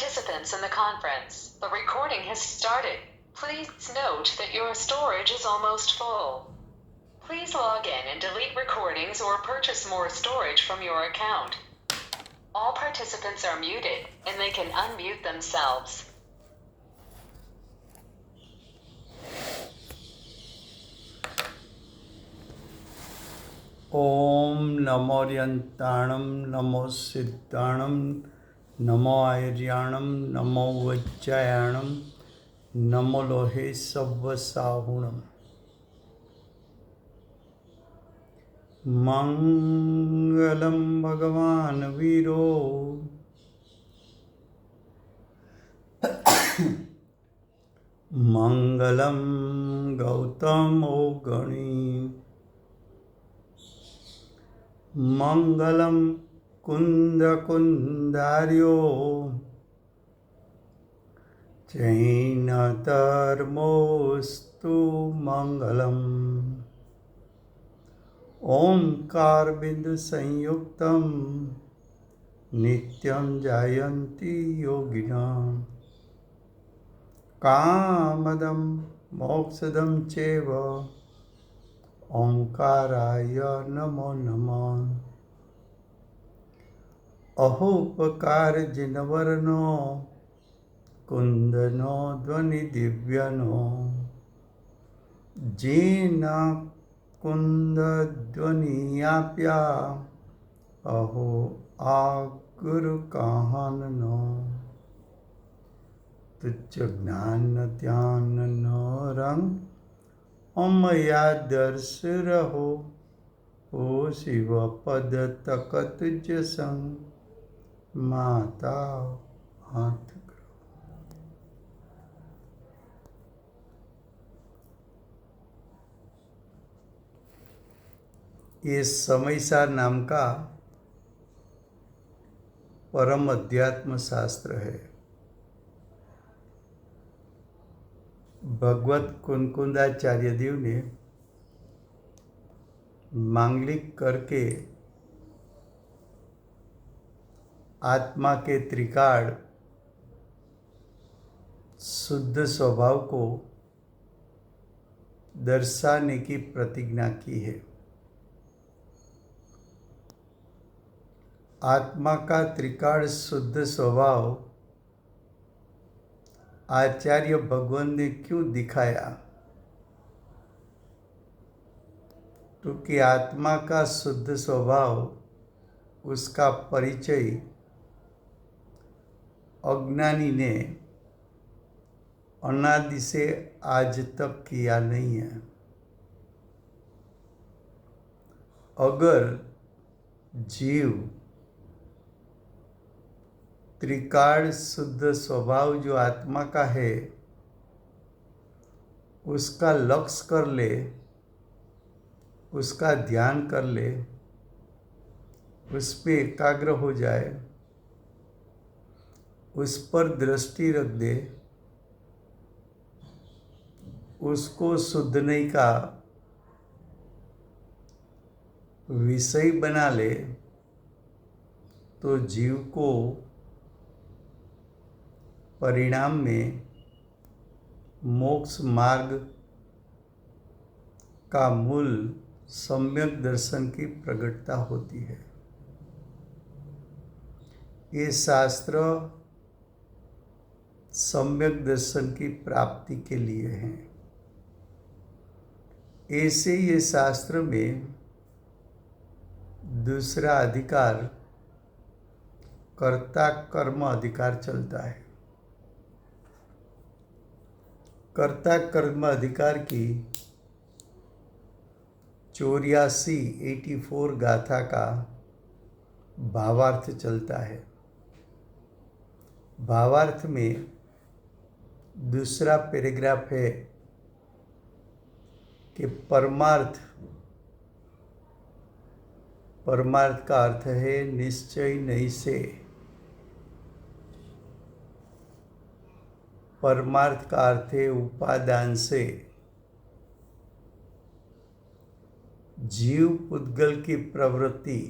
participants in the conference. The recording has started. Please note that your storage is almost full. Please log in and delete recordings or purchase more storage from your account. All participants are muted, and they can unmute themselves. ओम नमोर्यंताणं नमो सिद्धाणं नमो आर्याणं नमो वज्जायाणं नमो लोहे सव्वसाहुणम् मंगलं भगवान् वीरो मंगलं गौतमो गणी मंगलं कुन्दकुन्दार्यो जैनधर्मोऽस्तु मंगलम् ओंकार बिंदु संयुक्तं नित्यं जायन्ति योगिनां कामदं मोक्षदं चैव ओंकाराय नमो नमः अहोपकार जिनवरनो कुंदनो ध्वनि दिव्यनो जीन कुंद ध्वनि आप्या अहो आ गुरु कहाननो तुच्छ ज्ञान ध्यान नो रंग अमया दर्श रहो ओ शिव पद तकत जसंग माता हाथ करो। ये समयसार नाम का परम अध्यात्म शास्त्र है। भगवत कुनकुंदाचार्य देव ने मांगलिक करके आत्मा के त्रिकाल शुद्ध स्वभाव को दर्शाने की प्रतिज्ञा की है। आत्मा का त्रिकाल शुद्ध स्वभाव आचार्य भगवान ने क्यों दिखाया? क्योंकि आत्मा का शुद्ध स्वभाव उसका परिचय अज्ञानी ने अनादि से आज तक किया नहीं है। अगर जीव त्रिकाल शुद्ध स्वभाव जो आत्मा का है उसका लक्ष्य कर ले, उसका ध्यान कर ले, उस पर एकाग्र हो जाए, उस पर दृष्टि रख दे, उसको शुद्धने का विषय बना ले, तो जीव को परिणाम में मोक्ष मार्ग का मूल सम्यक दर्शन की प्रकटता होती है। ये शास्त्र सम्यक दर्शन की प्राप्ति के लिए हैं। ऐसे ये शास्त्र में दूसरा अधिकार कर्ता कर्म अधिकार चलता है। कर्ता कर्म अधिकार की 84 गाथा का भावार्थ चलता है। भावार्थ में दूसरा पैराग्राफ है कि परमार्थ का अर्थ है निश्चय नहीं से। परमार्थ का अर्थ है उपादान से। जीव पुद्गल की प्रवृत्ति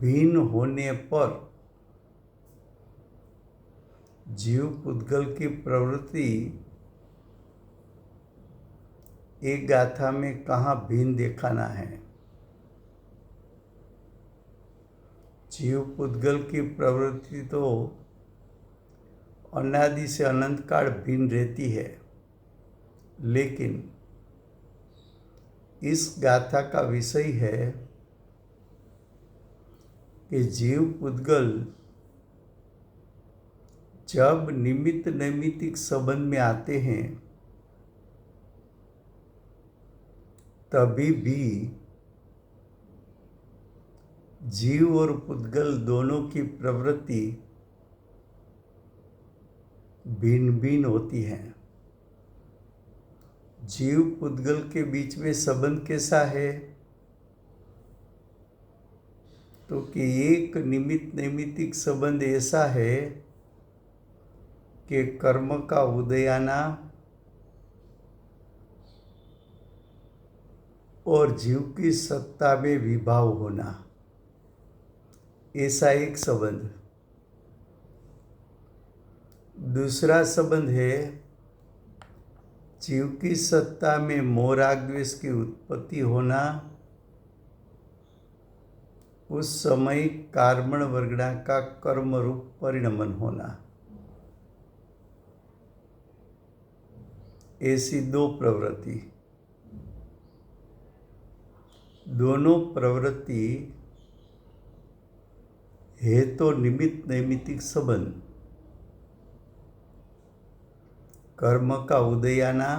भिन्न होने पर जीव पुद्गल की प्रवृत्ति एक गाथा में कहाँ भिन्न दिखाना है। जीव पुद्गल की प्रवृत्ति तो अनादि से अनंत काल भिन्न रहती है, लेकिन इस गाथा का विषय है कि जीव पुद्गल जब निमित्त नैमित्तिक संबंध में आते हैं तभी भी जीव और पुद्गल दोनों की प्रवृत्ति भिन्न भिन्न होती है। जीव पुद्गल के बीच में संबंध कैसा है, तो कि एक निमित्त नैमित्तिक संबंध ऐसा है कि कर्म का उदय आना और जीव की सत्ता में विभाव होना, ऐसा एक संबंध। दूसरा संबंध है जीव की सत्ता में मोह राग द्वेष की उत्पत्ति होना, उस समय कार्मण वर्गणा का कर्म रूप परिणमन होना। ऐसी दो प्रवृत्ति, दोनों प्रवृत्ति है तो निमित्त नैमित्तिक संबंध। कर्म का उदय आना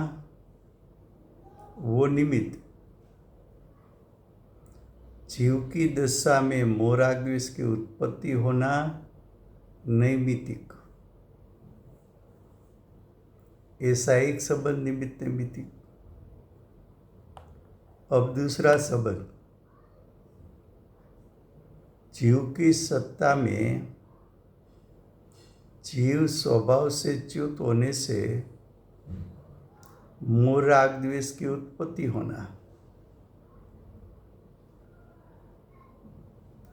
वो निमित्त, जीव की दशा में मोह राग द्वेष की उत्पत्ति होना नैमित्तिक। ऐसा एक संबंध निमित्त नैमित्तिक। अब दूसरा संबंध, जीव की सत्ता में जीव स्वभाव से च्युत होने से मोह राग द्वेष की उत्पत्ति होना।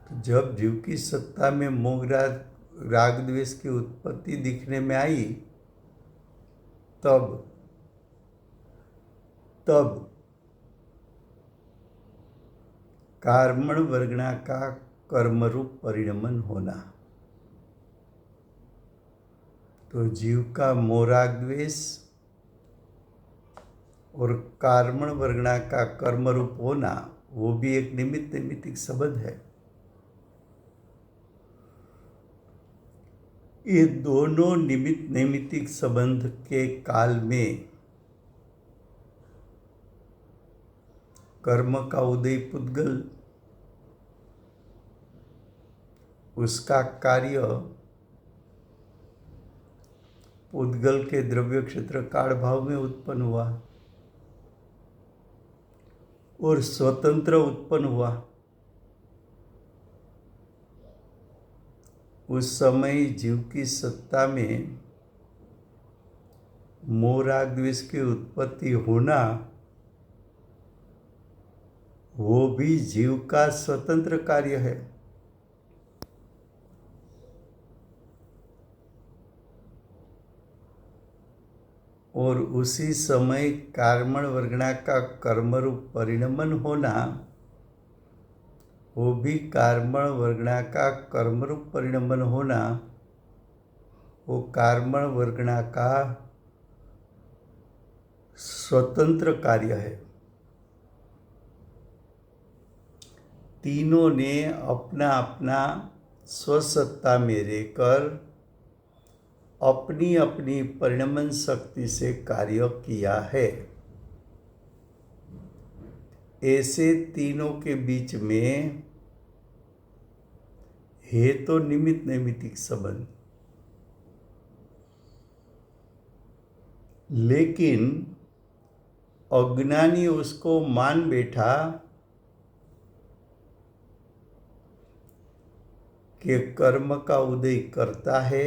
तो जब जीव की सत्ता में मोह राग द्वेष की उत्पत्ति दिखने में आई तब कार्मण वर्गणा का कर्मरूप परिणमन होना। तो जीव का मोह राग द्वेष और कार्मण वर्गणा का कर्मरूप होना वो भी एक निमित्त नैमित्तिक संबंध है। ये दोनों निमित्त नैमित्तिक संबंध के काल में कर्म का उदय पुद्गल, उसका कार्य पुद्गल के द्रव्य क्षेत्र काल भाव में उत्पन्न हुआ और स्वतंत्र उत्पन्न हुआ। उस समय जीव की सत्ता में मोह राग द्वेष की उत्पत्ति होना वो भी जीव का स्वतंत्र कार्य है। और उसी समय कार्मण वर्गणा का कर्मरूप परिणमन होना वो भी कार्मण वर्गणा का कर्मरूप परिणमन होना वो कार्मण वर्गणा का स्वतंत्र कार्य है। तीनों ने अपना अपना स्वसत्ता में रहकर अपनी अपनी परिणमन शक्ति से कार्य किया है। ऐसे तीनों के बीच में है तो निमित्त नैमित्तिक संबंध, लेकिन अज्ञानी उसको मान बैठा कि कर्म का उदय करता है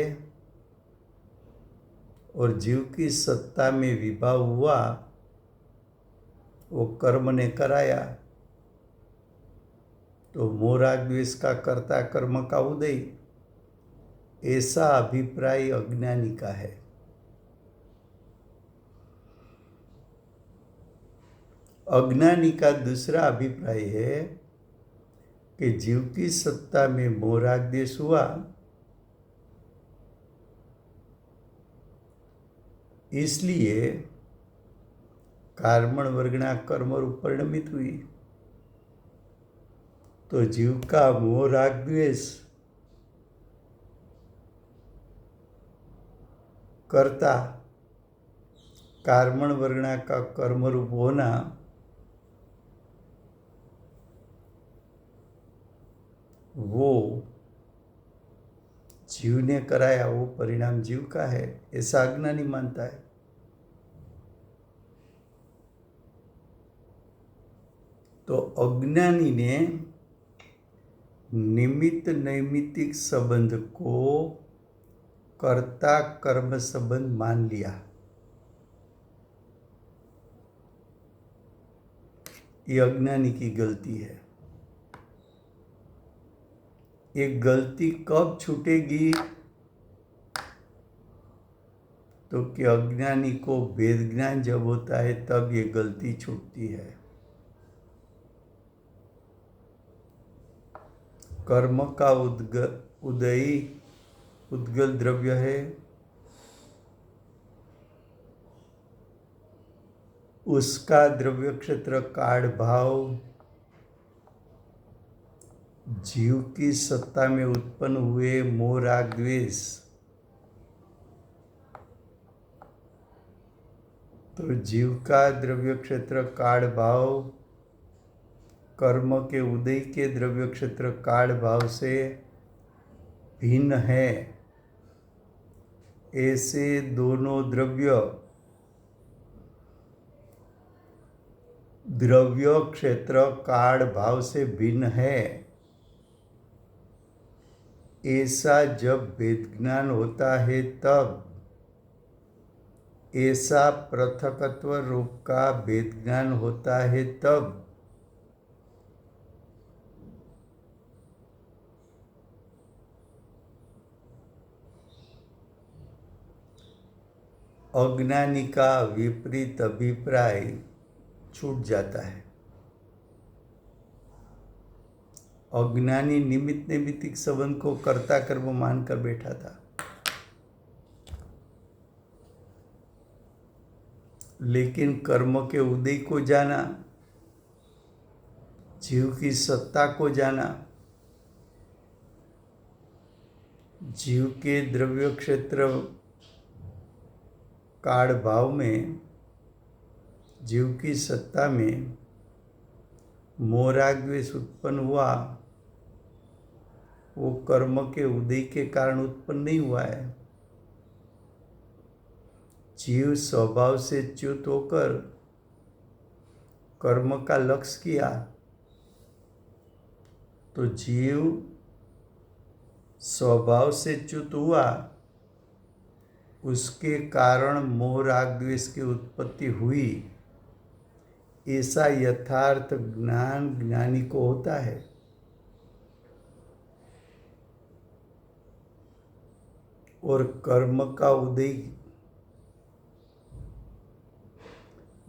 और जीव की सत्ता में विभाव हुआ, वो कर्म ने कराया तो मोह राग द्वेष का कर्ता कर्म का उदय, ऐसा अभिप्राय अज्ञानी का है। अज्ञानी का दूसरा अभिप्राय है कि जीव की सत्ता में मोह राग द्वेष हुआ, इसलिए कार्मण वर्गणा कर्म रूप परिणमित हुई। तो जीव का मोह राग द्वेष कर्ता कार्मण वर्गणा का कर्म रूप होना वो जीव ने कराया, वो परिणाम जीव का है, ऐसा अज्ञानी मानता है। तो अज्ञानी ने निमित्त नैमित्तिक संबंध को कर्ता कर्म संबंध मान लिया। ये अज्ञानी की गलती है। ये गलती कब छूटेगी? तो कि अज्ञानी को वेद ज्ञान जब होता है तब ये गलती छूटती है। कर्म का उदयी उद्गल द्रव्य है, उसका द्रव्य क्षेत्र काढ़ भाव जीव की सत्ता में उत्पन्न हुए मोह राग द्वेष, तो जीव का द्रव्य क्षेत्र काढ़ भाव कर्म के उदय के द्रव्य क्षेत्र काढ़ भाव से भिन्न है। ऐसे दोनों द्रव्य क्षेत्र काढ़ भाव से भिन्न है, ऐसा जब वेद ज्ञान होता है तब, ऐसा पृथकत्व रूप का वेद ज्ञान होता है तब अज्ञानी का विपरीत अभिप्राय छूट जाता है। अज्ञानी निमित्त नैमित्तिक संबंध को कर्ता कर्म मानकर बैठा था, लेकिन कर्म के उदय को जाना, जीव की सत्ता को जाना, जीव के द्रव्य क्षेत्र काढ़ भाव में जीव की सत्ता में मोह राग द्वेष उत्पन्न हुआ, वो कर्म के उदय के कारण उत्पन्न नहीं हुआ है। जीव स्वभाव से च्युत होकर कर्म का लक्ष्य किया, तो जीव स्वभाव से च्युत हुआ, उसके कारण मोह राग द्वेष की उत्पत्ति हुई, ऐसा यथार्थ ज्ञान ज्ञानी को होता है। और कर्म का उदय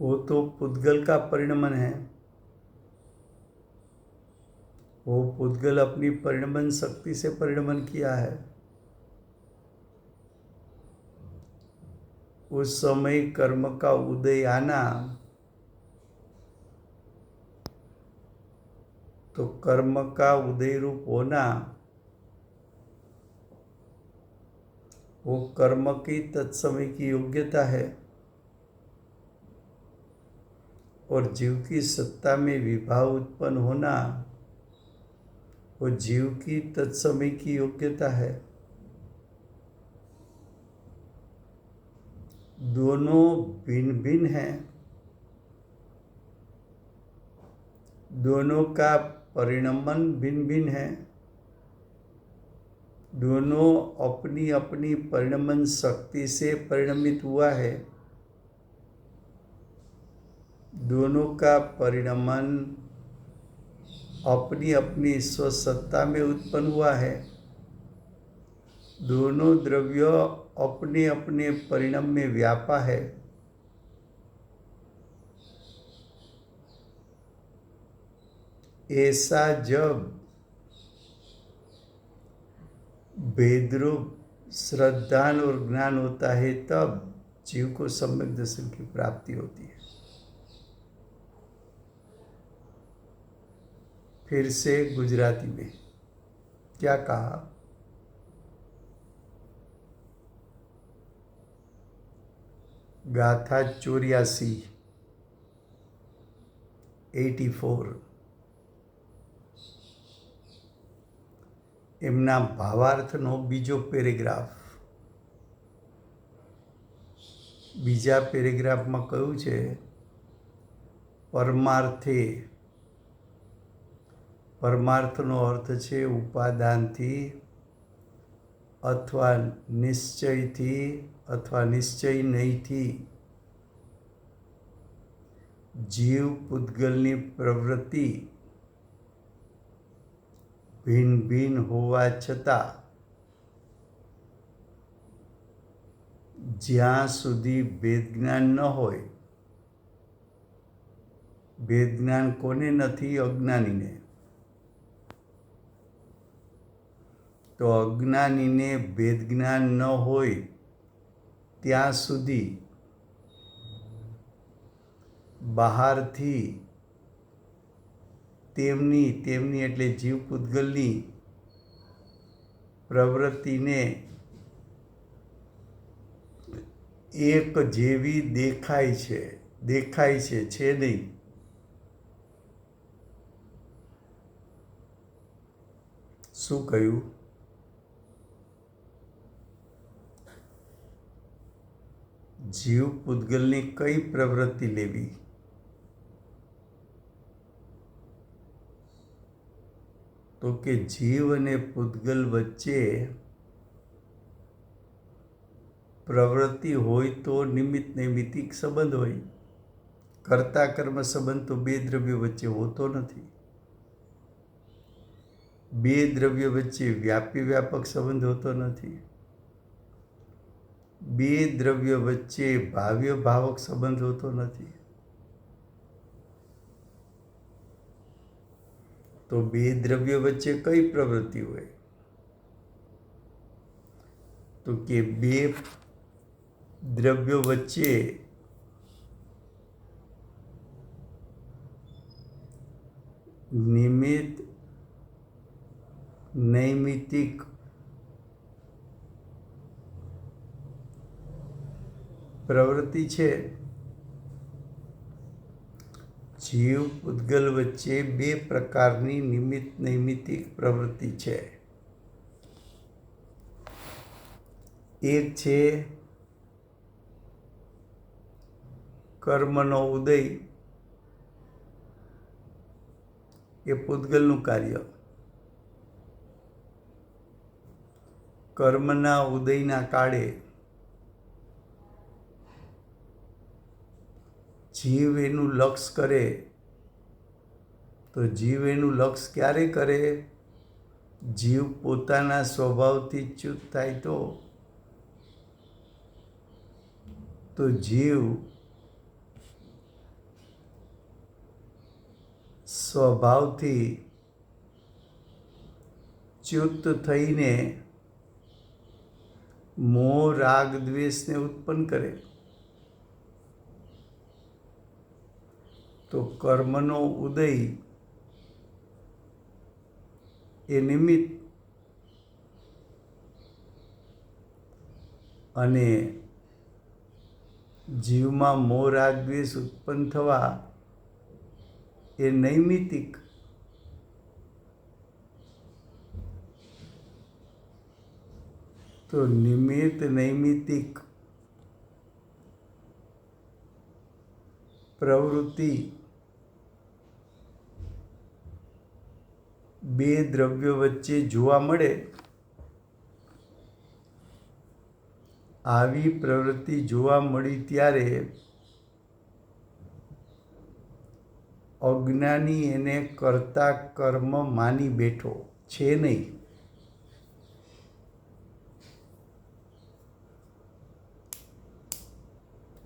वो तो पुद्गल का परिणमन है, वो पुद्गल अपनी परिणमन शक्ति से परिणमन किया है। उस समय कर्म का उदय आना, तो कर्म का उदय रूप होना वो कर्म की तत्समय की योग्यता है, और जीव की सत्ता में विभाव उत्पन्न होना वो जीव की तत्समय की योग्यता है। दोनों भिन्न भिन्न हैं, दोनों का परिणमन भिन्न भिन्न है, दोनों अपनी अपनी परिणमन शक्ति से परिणमित हुआ है। दोनों का परिणमन अपनी अपनी स्वसत्ता में उत्पन्न हुआ है। दोनों द्रव्य अपने अपने परिणाम में व्यापा है। ऐसा जब भेदरूप श्रद्धान और ज्ञान होता है तब जीव को सम्यक दर्शन की प्राप्ति होती है। फिर से गुजराती में क्या कहा? गाथा 84 84 એમના ભાવાર્થનો બીજો પેરેગ્રાફ, બીજા પેરેગ્રાફમાં કહ્યું છે પરમાર્થે, પરમાર્થનો અર્થ છે ઉપાદાનથી અથવા નિશ્ચયથી અથવા નિશ્ચય નહીંથી જીવ પૂતગલની પ્રવૃત્તિ ભિન્ન ભિન્ન હોવા છતાં જ્યાં સુધી ભેદ જ્ઞાન ન હોય, ભેદ જ્ઞાન કોને નથી? અજ્ઞાનીને. તો અજ્ઞાનીને ભેદ જ્ઞાન ન હોય ત્યાં સુધી બહારથી તેમની એટલે જીવ પૂતગલની પ્રવૃત્તિને એક જેવી દેખાય છે નહીં. શું કહ્યું? જીવ પૂતગલની કઈ પ્રવૃત્તિ લેવી? તો કે જીવ અને પૂતગલ વચ્ચે પ્રવૃત્તિ હોય તો નિમિત્ત નૈમિત્તિક સંબંધ હોય. કર્તા કર્મ સંબંધ તો બે દ્રવ્યો વચ્ચે હોતો નથી. બે દ્રવ્યો વચ્ચે વ્યાપી વ્યાપક સંબંધ હોતો નથી. બે દ્રવ્યો વચ્ચે ભાવ્ય ભાવક સંબંધ હોતો નથી. તો બે દ્રવ્યો વચ્ચે કઈ પ્રવૃત્તિ હોય? તો કે બે દ્રવ્યો વચ્ચે નિમિત્ત નૈમિત્તિક પ્રવૃત્તિ છે. જીવ પૂતગલ વચ્ચે બે પ્રકારની નિમિત્ત નૈમિત્તિક પ્રવૃત્તિ છે. એક છે કર્મનો ઉદય, એ પૂતગલનું કાર્ય. કર્મના ઉદયના કાળે જીવ એનું લક્ષ્ય કરે. તો જીવ એનું લક્ષ્ય ક્યારે કરે? જીવ પોતાના સ્વભાવથી ચ્યુત થાય તો જીવ સ્વભાવથી ચ્યુત થઈને મોહ રાગ દ્વેષને ઉત્પન્ન કરે. તો કર્મનો ઉદય એ નિમિત્ત અને જીવમાં મોહ રાગ દ્વેષ ઉત્પન્ન થવા એ નૈમિત્તિક. તો નિમિત્ત નૈમિત્તિક પ્રવૃત્તિ બે દ્રવ્યો વચ્ચે જોવા મળે. આવી પ્રવૃત્તિ જોવા મળી ત્યારે અજ્ઞાની એને કરતા કર્મ માની બેઠો છે નહીં.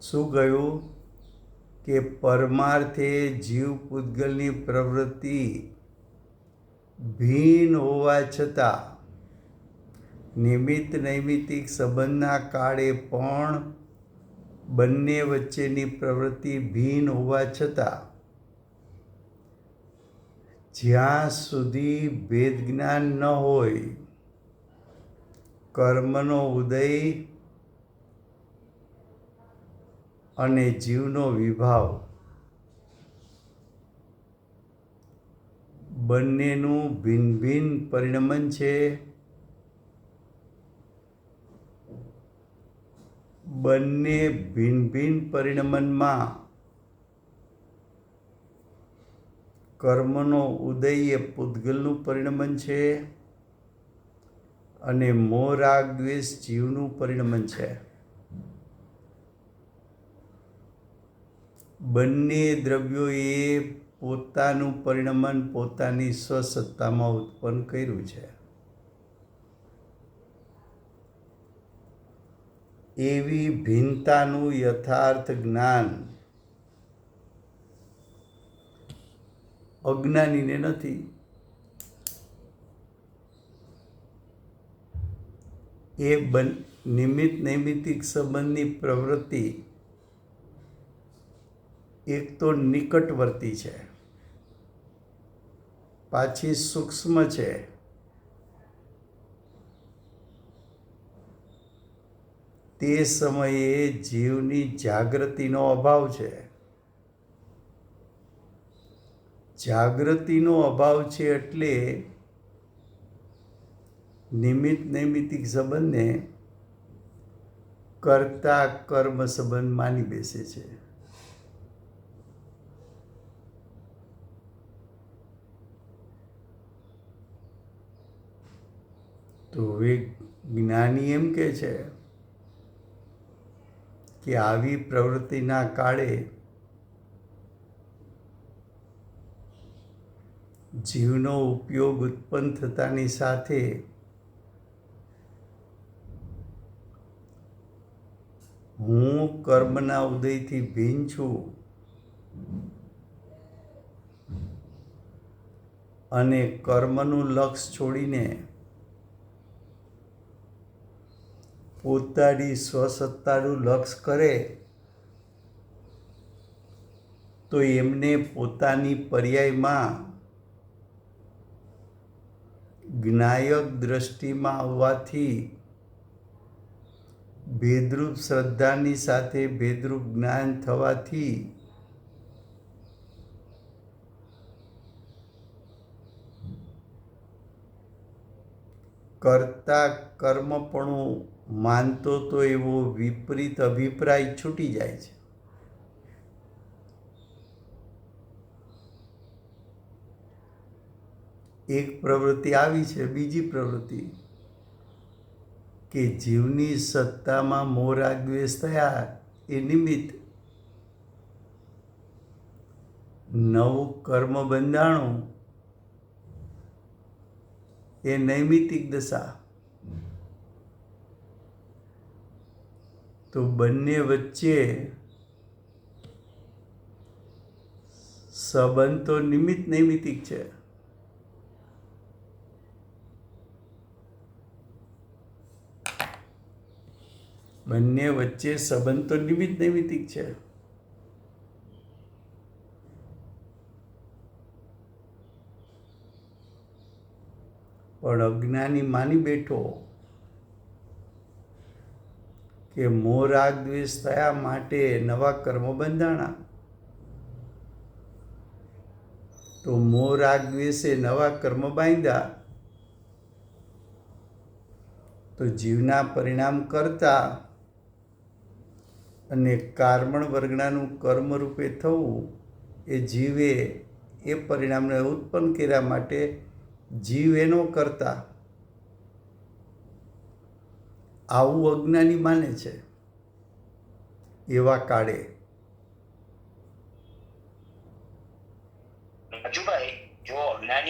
શું કહ્યું કે પરમાર્થે જીવ પૂતગલની પ્રવૃત્તિ ભિન્ન હોવા છતાં નિમિત્ત નૈમિત્તિક સંબંધના કાળે પણ બંને વચ્ચેની પ્રવૃત્તિ ભિન્ન હોવા છતાં જ્યાં સુધી ભેદ જ્ઞાન ન હોય, કર્મનો ઉદય અને જીવનો વિભાવ બંનેનું ભિન્ન ભિન્ન પરિણમન છે. બંને ભિન્ન ભિન્ન પરિણમનમાં કર્મનો ઉદય એ પૂતગલનું પરિણમન છે અને મોહ રાગ દ્વેષ જીવનું પરિણમન છે. બંને દ્રવ્યોએ પોતાનું પરિણમન પોતાની સ્વસત્તામાં ઉત્પન્ન કર્યું છે. એવી ભિન્નતાનું યથાર્થ જ્ઞાન અજ્ઞાનીને નથી. એ નિમિત્ત નૈમિત્તિક સંબંધની પ્રવૃત્તિ એક તો નિકટવર્તી છે, પાછી સૂક્ષ્મ છે. તે સમયે જીવની જાગૃતિનો અભાવ છે. જાગૃતિનો અભાવ છે એટલે નિમિત્ત નૈમિત્તિક સંબંધને કરતા કર્મ સંબંધ માની બેસે છે. તો હવે જ્ઞાની એમ કહે છે કે આવી પ્રવૃત્તિના કાળે જીવનો ઉપયોગ ઉત્પન્ન થતાની સાથે હું કર્મના ઉદયથી ભિન્ન છું અને કર્મનું લક્ષ છોડીને પોતાની સ્વસત્તાનું લક્ષ કરે તો એમને પોતાની પર્યાયમાં જ્ઞાયક દ્રષ્ટિમાં આવવાથી ભેદરૂપ શ્રદ્ધાની સાથે ભેદરૂપ જ્ઞાન થવાથી કરતા કર્મપણું માનતો તો એવો વિપરીત અભિપ્રાય છૂટી જાય છે. એક પ્રવૃત્તિ આવી છે, બીજી પ્રવૃત્તિ કે જીવની સત્તામાં મોહ રાગ દ્વેષ થયા એ નિમિત્ત નવું કર્મ બંધાણું એ નૈમિત્તિક દશા. તો બંને વચ્ચે સંબંધ તો નિમિત્ત નૈમિત્તિક છે. બંને વચ્ચે સંબંધ તો નિમિત્ત નૈમિત્તિક છે. પણ અજ્ઞાની માની બેઠો કે મોહ રાગ દ્વેષ થયા માટે નવા કર્મ બંધાણા. તો મોહ રાગ દ્વેષે નવા કર્મ બાંધ્યા તો જીવના પરિણામ કરતા અને કારમણ વર્ગણાનું કર્મ રૂપે થવું એ જીવે એ પરિણામને ઉત્પન્ન કર્યા માટે જીવ એનો કરતા. આવું અજ્ઞાની માને છે. એવા કાળે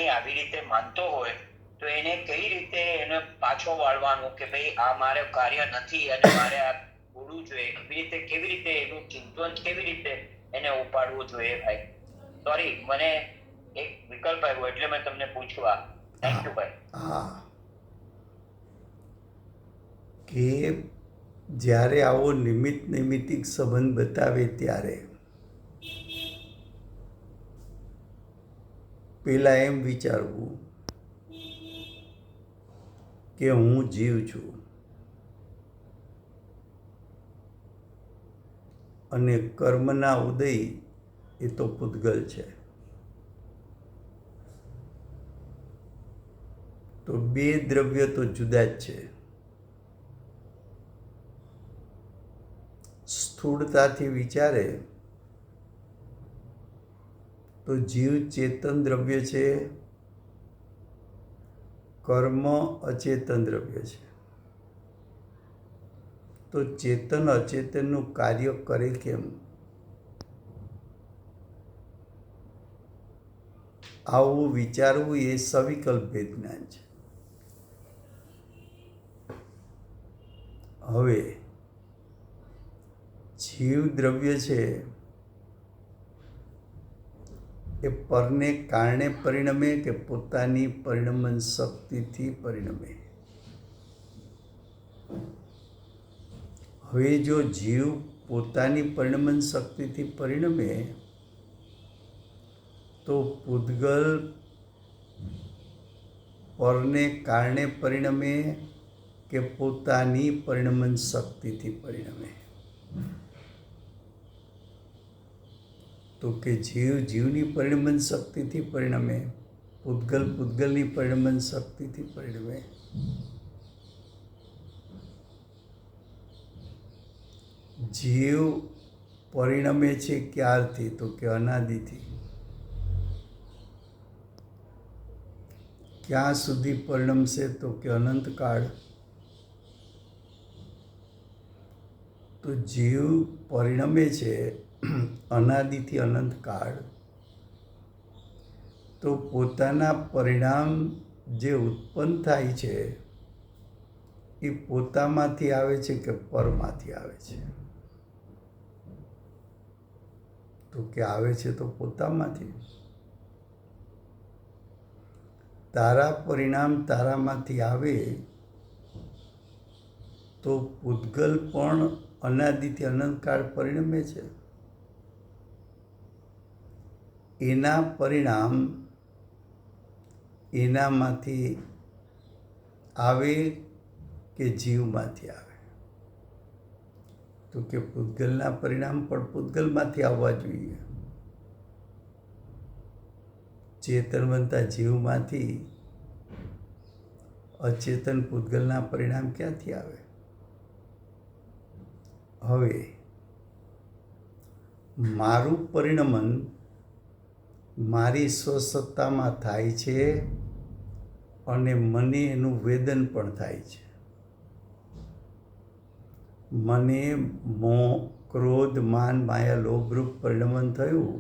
જ્ઞાની આવી રીતે માનતો હોય તો એને કઈ રીતે એને પાછો વાળવાનું કે ભાઈ આ મારે કાર્ય નથી અને મારે આ છોડવું જોઈએ, કેવી રીતે એનું ચિંતન કેવી રીતે એને ઉપાડવું જોઈએ? ભાઈ સોરી, મને એક વિકલ્પ આવ્યો એટલે મેં તમને પૂછવા. થેન્ક યુ ભાઈ. હા, કે જ્યારે આવો નૈમિત્તિક સંબંધ બતાવે ત્યારે પેલા એમ વિચારવું કે હું જીવ છું અને કર્મના ઉદય એ તો પૂતગલ છે. તો બે દ્રવ્ય તો જુદા જ છે. સ્થૂળતાથી વિચારે તો જીવ ચેતન દ્રવ્ય છે, કર્મ અચેતન દ્રવ્ય છે. તો ચેતન અચેતનનું કાર્ય કરે કેમ? આવું વિચારવું એ સવિકલ્પ વિજ્ઞાન છે. હવે જીવ દ્રવ્ય છે એ પરને કારણે પરિણમે કે પોતાની પરિણમન શક્તિથી પરિણમે? હવે જો જીવ પોતાની પરિણમન શક્તિથી પરિણમે તો પૂતગલ પરને કારણે પરિણમે કે પોતાની પરિણમન શક્તિથી પરિણમે? તો કે જીવ જીવની પરિણમન શક્તિથી પરિણમે, પૂતગલ પૂતગલની પરિણમન શક્તિથી પરિણમે. જીવ પરિણમે છે ક્યારથી? તો કે અનાદિથી. ક્યાં સુધી પરિણમશે? તો કે અનંતકાળ. તો જીવ પરિણમે છે અનાદિથી અનંતકાળ. તો પોતાના પરિણામ જે ઉત્પન્ન થાય છે એ પોતામાંથી આવે છે કે પરમાંથી આવે છે? તો કે આવે છે તો પોતામાંથી. તારા પરિણામ તારામાંથી આવે તો પૂતગલ પણ અનાદિથી અનંતકાળ પરિણમે છે. એના પરિણામ એનામાંથી આવે કે જીવમાંથી આવે? તો કે પૂતગલના પરિણામ પણ પૂતગલમાંથી આવવા જોઈએ. ચેતનવંતા જીવમાંથી અચેતન પૂતગલના પરિણામ ક્યાંથી આવે? હવે મારું પરિણમન મારી સ્વસત્તામાં થાય છે અને મને એનું વેદન પણ થાય છે. મને મોહ, ક્રોધ, માન, માયા, લોભરૂપ પરિણમન થયું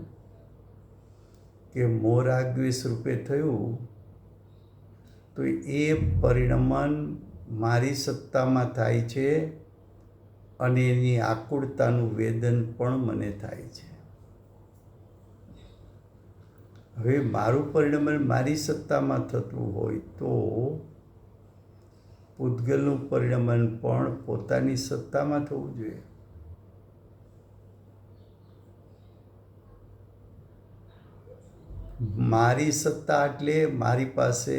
કે મોહ, રાગ, દ્વેષ રૂપે થયું, તો એ પરિણમન મારી સત્તામાં થાય છે અને એની આકુળતાનું વેદન પણ મને થાય છે. હવે મારું પરિણમન મારી સત્તામાં થતું હોય તો પૂતગલનું પરિણમન પણ પોતાની સત્તામાં થવું જોઈએ. મારી સત્તા એટલે મારી પાસે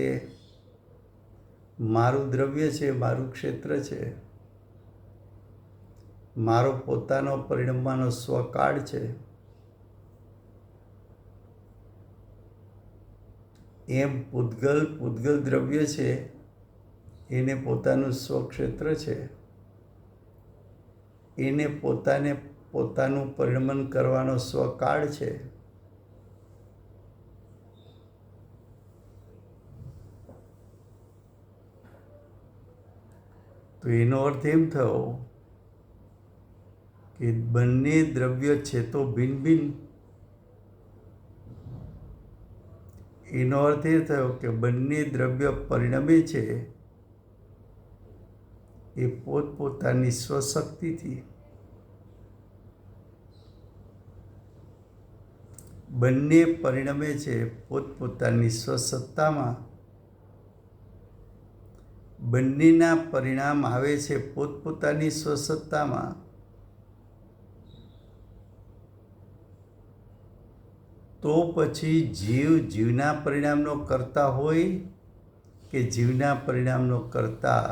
મારું દ્રવ્ય છે, મારું ક્ષેત્ર છે, મારો પોતાનો પરિણમવાનો સ્વકાળ છે. એમ પૂતગલ દ્રવ્ય છે, એને પોતાનું સ્વક્ષેત્ર છે, એને પોતાનું પરિણમન કરવાનો સ્વકાળ છે. તો એનો અર્થ એમ થયો કે બંને દ્રવ્ય છે તો ભિન્ન ભિન્ન. એનો અર્થ એ થયો કે બંને દ્રવ્ય પરિણમે છે એ પોતપોતાની સ્વશક્તિથી. બંને પરિણમે છે પોતપોતાની સ્વસત્તામાં. બંનેના પરિણામ આવે છે પોતપોતાની સ્વસત્તામાં. તો પછી જીવ જીવના પરિણામનો કર્તા હોય કે જીવના પરિણામનો કર્તા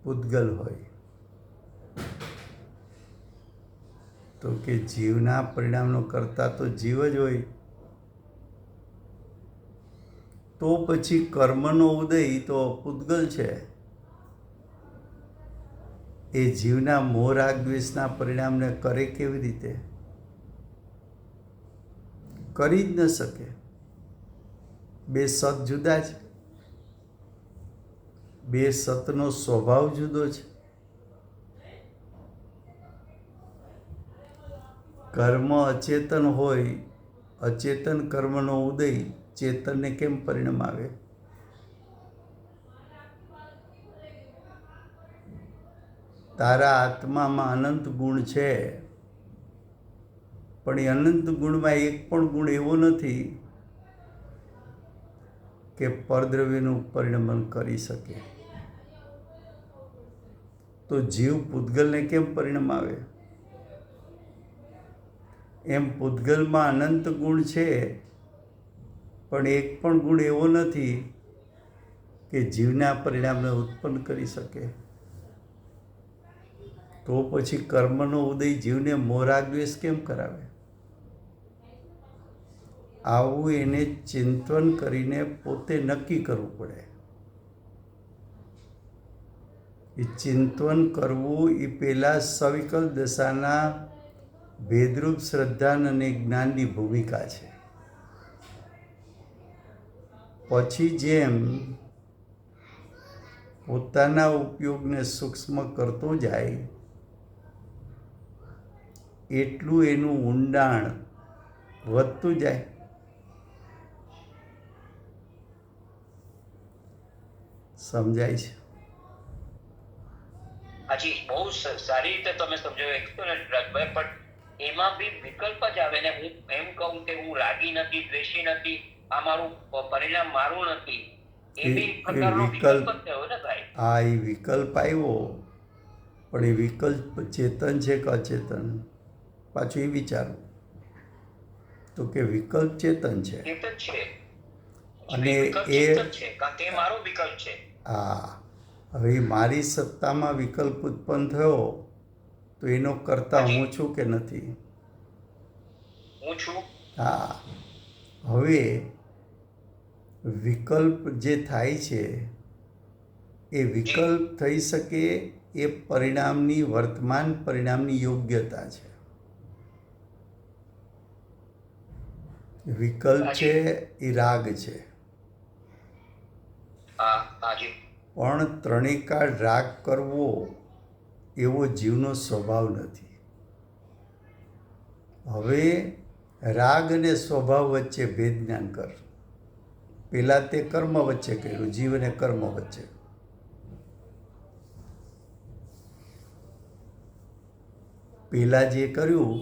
પૂતગલ હોય? તો કે જીવના પરિણામનો કર્તા તો જીવ જ હોય. તો પછી કર્મનો ઉદય તો પૂતગલ છે. એ જીવના મોહ રાગ દ્વેષના પરિણામને કરે કેવી રીતે? કરી જ ન શકે. બે સત જુદા છે. બે સતનો સ્વભાવ જુદો છે. કર્મ અચેતન હોય, અચેતન કર્મનો ઉદય ચેતનને કેમ પરિણામ આવે? તારા આત્મામાં અનંત ગુણ છે, પણ એ અનંત ગુણમાં એક પણ ગુણ એવો નથી કે પરદ્રવ્યનું પરિણમન કરી શકે. તો જીવ પૂતગલને કેમ પરિણામ આવે? એમ પૂતગલમાં અનંત ગુણ છે, પણ એક પણ ગુણ એવો નથી કે જીવના પરિણામને ઉત્પન્ન કરી શકે. તો પછી કર્મનો ઉદય જીવને મોહ રાગ દ્વેષ કેમ કરાવે? આવું એને ચિંતન કરીને પોતે નક્કી કરવું પડે. એ ચિંતન કરવું એ પહેલાં સવિકલ દશાના ભેદરૂપ શ્રદ્ધાન અને જ્ઞાનની ભૂમિકા છે. પછી જેમ પોતાના ઉપયોગને સૂક્ષ્મ કરતો જાય એટલું એનું ઊંડાણ વધતું જાય. સમજાય છે? હાજી, બહુ સારી રીતે તમે સમજાવ્યું. એક્સપ્લેનેટ રાજભાઈ, પણ એમાં બી વિકલ્પ જ આવે ને. હું એમ કહું કે હું રાગી નથી, દ્વેષી નથી, આ મારું પરિણામ મારું નથી, એ બી પ્રકારનો વિકલ્પ જ થયો ને ભાઈ. હા, એ વિકલ્પ આવ્યો, પણ એ વિકલ્પ ચેતન છે કે અચેતન? પાછું એ વિચારું તો કે વિકલ્પ ચેતન છે. ચેતન છે. અને વિકલ્પ એ ચેતન છે, કારણ કે એ મારો વિકલ્પ છે. હા, હવે મારી સત્તામાં વિકલ્પ ઉત્પન્ન થયો તો એનો કર્તા હું છું કે નથી? હું છું. હા, હવે વિકલ્પ જે થાય છે એ વિકલ્પ થઈ શકે એ પરિણામની, વર્તમાન પરિણામની યોગ્યતા છે. વિકલ્પ છે એ રાગ છે. પણ ત્રણેયકાળ રાગ કરવો એવો જીવનો સ્વભાવ નથી. હવે રાગ અને સ્વભાવ વચ્ચે ભેદ જ્ઞાન કર. પહેલાં તે કર્મ વચ્ચે કર્યું, જીવ અને કર્મ વચ્ચે. પહેલાં જે કર્યું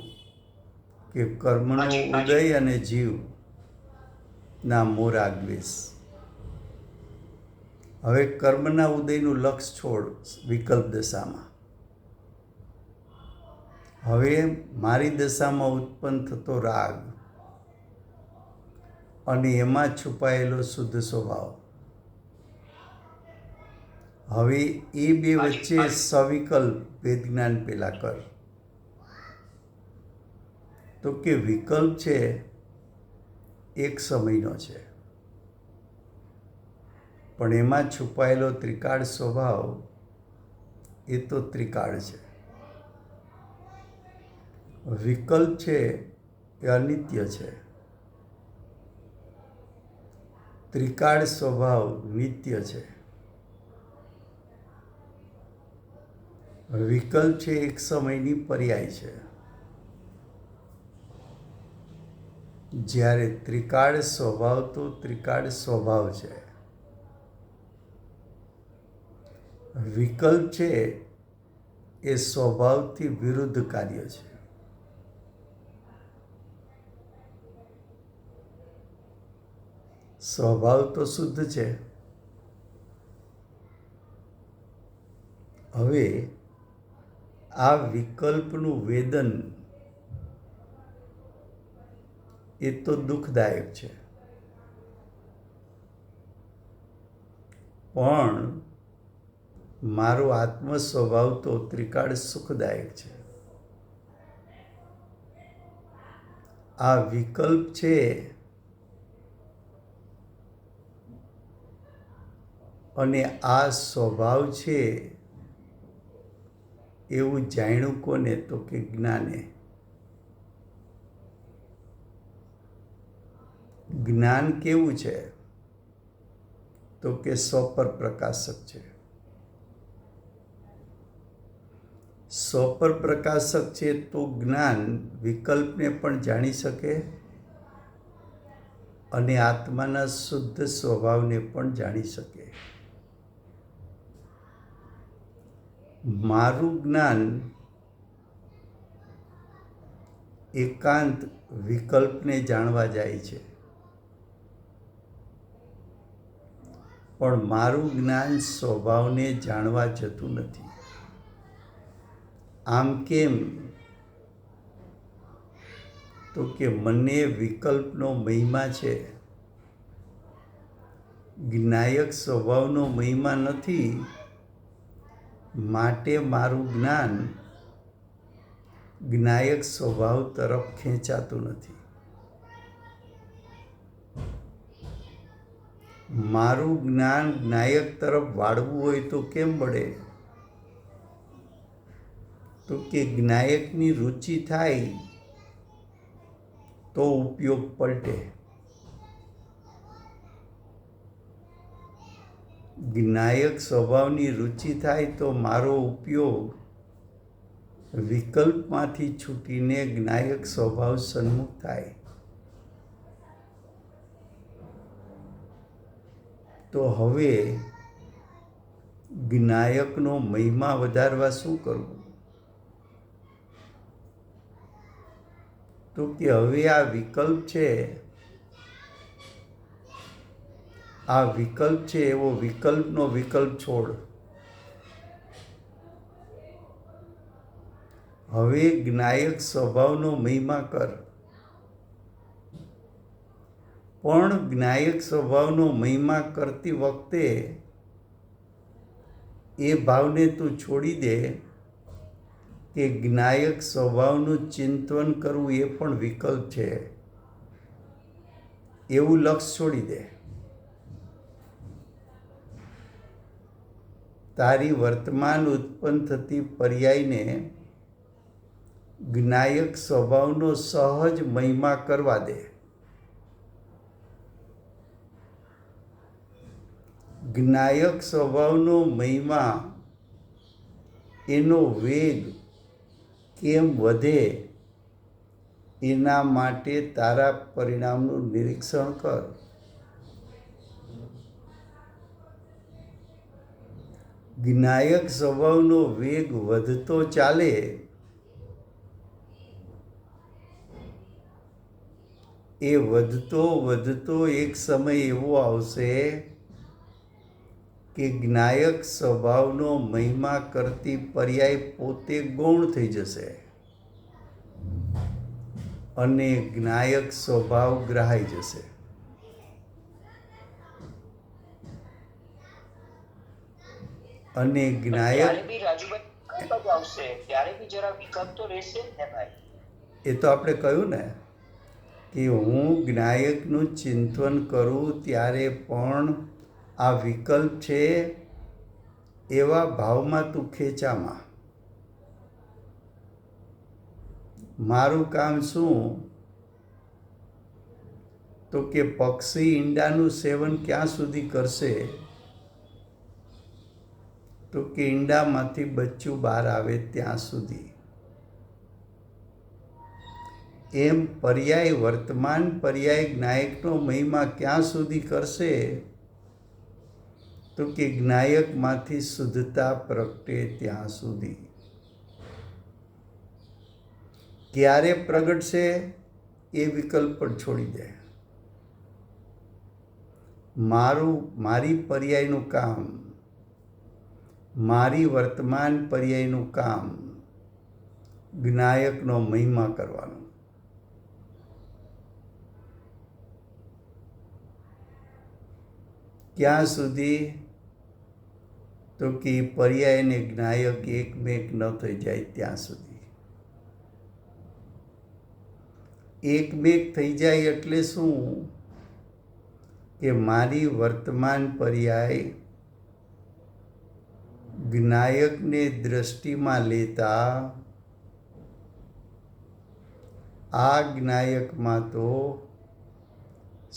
કે કર્મનો ઉદય અને જીવના મોહ રાગ દ્વેષ. હવે કર્મના ઉદયનું લક્ષ છોડ વિકલ્પ દશામાં. હવે મારી દશામાં ઉત્પન્ન થતો રાગ અને એમાં છુપાયેલો શુદ્ધ સ્વભાવ. હવે એ બે વચ્ચે સવિકલ્પ ભેદ જ્ઞાન પેલા કર. તો કે વિકલ્પ છે એક સમયનો છે, પણ એમાં છુપાયેલો ત્રિકાળ સ્વભાવ એ તો ત્રિકાળ છે. વિકલ્પ છે એ અનિત્ય છે, ત્રિકાળ સ્વભાવ નિત્ય છે. વિકલ્પ છે એક સમયની પર્યાય છે. જ્યારે ત્રિકાળ સ્વભાવ તો ત્રિકાળ સ્વભાવ છે. વિકલ્પ છે એ સ્વભાવથી વિરુદ્ધ કાર્ય છે. સ્વભાવ તો શુદ્ધ છે. હવે આ વિકલ્પનું વેદન એ તો દુઃખદાયક છે, પણ મારો આત્મ સ્વભાવ તો ત્રિકાળ સુખદાયક છે. આ વિકલ્પ છે અને આ સ્વભાવ છે એવું જાણ્યું કોને? તો કે જ્ઞાને. જ્ઞાન કેવું છે? તો કે સ્વપર પ્રકાશક છે. સ્વપર પ્રકાશક છે તો જ્ઞાન વિકલ્પને પણ જાણી શકે અને આત્માના શુદ્ધ સ્વભાવને પણ જાણી શકે. મારું જ્ઞાન એકાંત વિકલ્પને જાણવા જાય છે, પણ મારું જ્ઞાન સ્વભાવને જાણવા જતું નથી. આમ કેમ? તો કે મને વિકલ્પનો મહિમા છે, જ્ઞાયક સ્વભાવનો મહિમા નથી. માટે મારું જ્ઞાન જ્ઞાયક સ્વભાવ તરફ ખેંચાતું નથી. મારું જ્ઞાન જ્ઞાયક તરફ વાળવું હોય તો કેમ વળે? તો કે જ્ઞાયકની રુચિ થાય તો ઉપયોગ પલટે. જ્ઞાયક સ્વભાવની રુચિ થાય તો મારો ઉપયોગ વિકલ્પમાંથી છૂટીને જ્ઞાયક સ્વભાવ સન્મુખ થાય. તો હવે જ્ઞાયકનો મહિમા વધારવા શું કરવું? તો કે હવે આ વિકલ્પ છે, આ વિકલ્પ છે એવો વિકલ્પનો વિકલ્પ છોડ. હવે જ્ઞાયક સ્વભાવનો મહિમા કર. પણ જ્ઞાયક સ્વભાવનો મહિમા કરતી વખતે એ ભાવને તું છોડી દે કે જ્ઞાયક સ્વભાવનું ચિંતન કરવું એ પણ વિકલ્પ છે, એવું લક્ષ છોડી દે. તારી વર્તમાન ઉત્પન્ન થતી પર્યાયને જ્ઞાયક સ્વભાવનો સહજ મહિમા કરવા દે. જ્ઞાયક સ્વભાવનો મહિમા, એનો વેગ કેમ વધે એના માટે તારા પરિણામનું નિરીક્ષણ કર. જ્ઞાયક સ્વભાવનો વેગ વધતો ચાલે એ વધતો વધતો એક સમય એવો આવશે કે જ્ઞાયક સ્વભાવનો મહિમા કરતી પર્યાય પોતે ગૌણ થઈ જશે અને જ્ઞાયક સ્વભાવ ગ્રહાઈ જશે. અને જ્ઞાયક એ તો આપણે કહ્યું ને કે હું જ્ઞાયકનું ચિંતન કરું ત્યારે પણ આ વિકલ્પ છે એવા ભાવમાં તું ખેંચામાં. મારું કામ શું? તો કે પક્ષી ઈંડાનું સેવન ક્યાં સુધી કરશે? તો કે ઈંડામાંથી બચ્ચું બહાર આવે ત્યાં સુધી. એમ પર્યાય વર્તમાન પર્યાય જ્ઞાયકનો મહિમા ક્યાં સુધી કરશે? તો કે જ્ઞાયકમાંથી શુદ્ધતા પ્રગટે ત્યાં સુધી. ક્યારે પ્રગટશે એ વિકલ્પ પણ છોડી દે. મારી પર્યાયનું કામ, મારી વર્તમાન પર્યાયનું કામ જ્ઞાયકનો મહિમા કરવાનો. ક્યાં સુધી? તો કે પર્યાય અને જ્ઞાયક એકમેક ન થઈ જાય ત્યાં સુધી. એકમેક થઈ જાય એટલે શું? કે મારી વર્તમાન પર્યાય જ્ઞાયકને દ્રષ્ટિમાં લેતા આ જ્ઞાયકમાં તો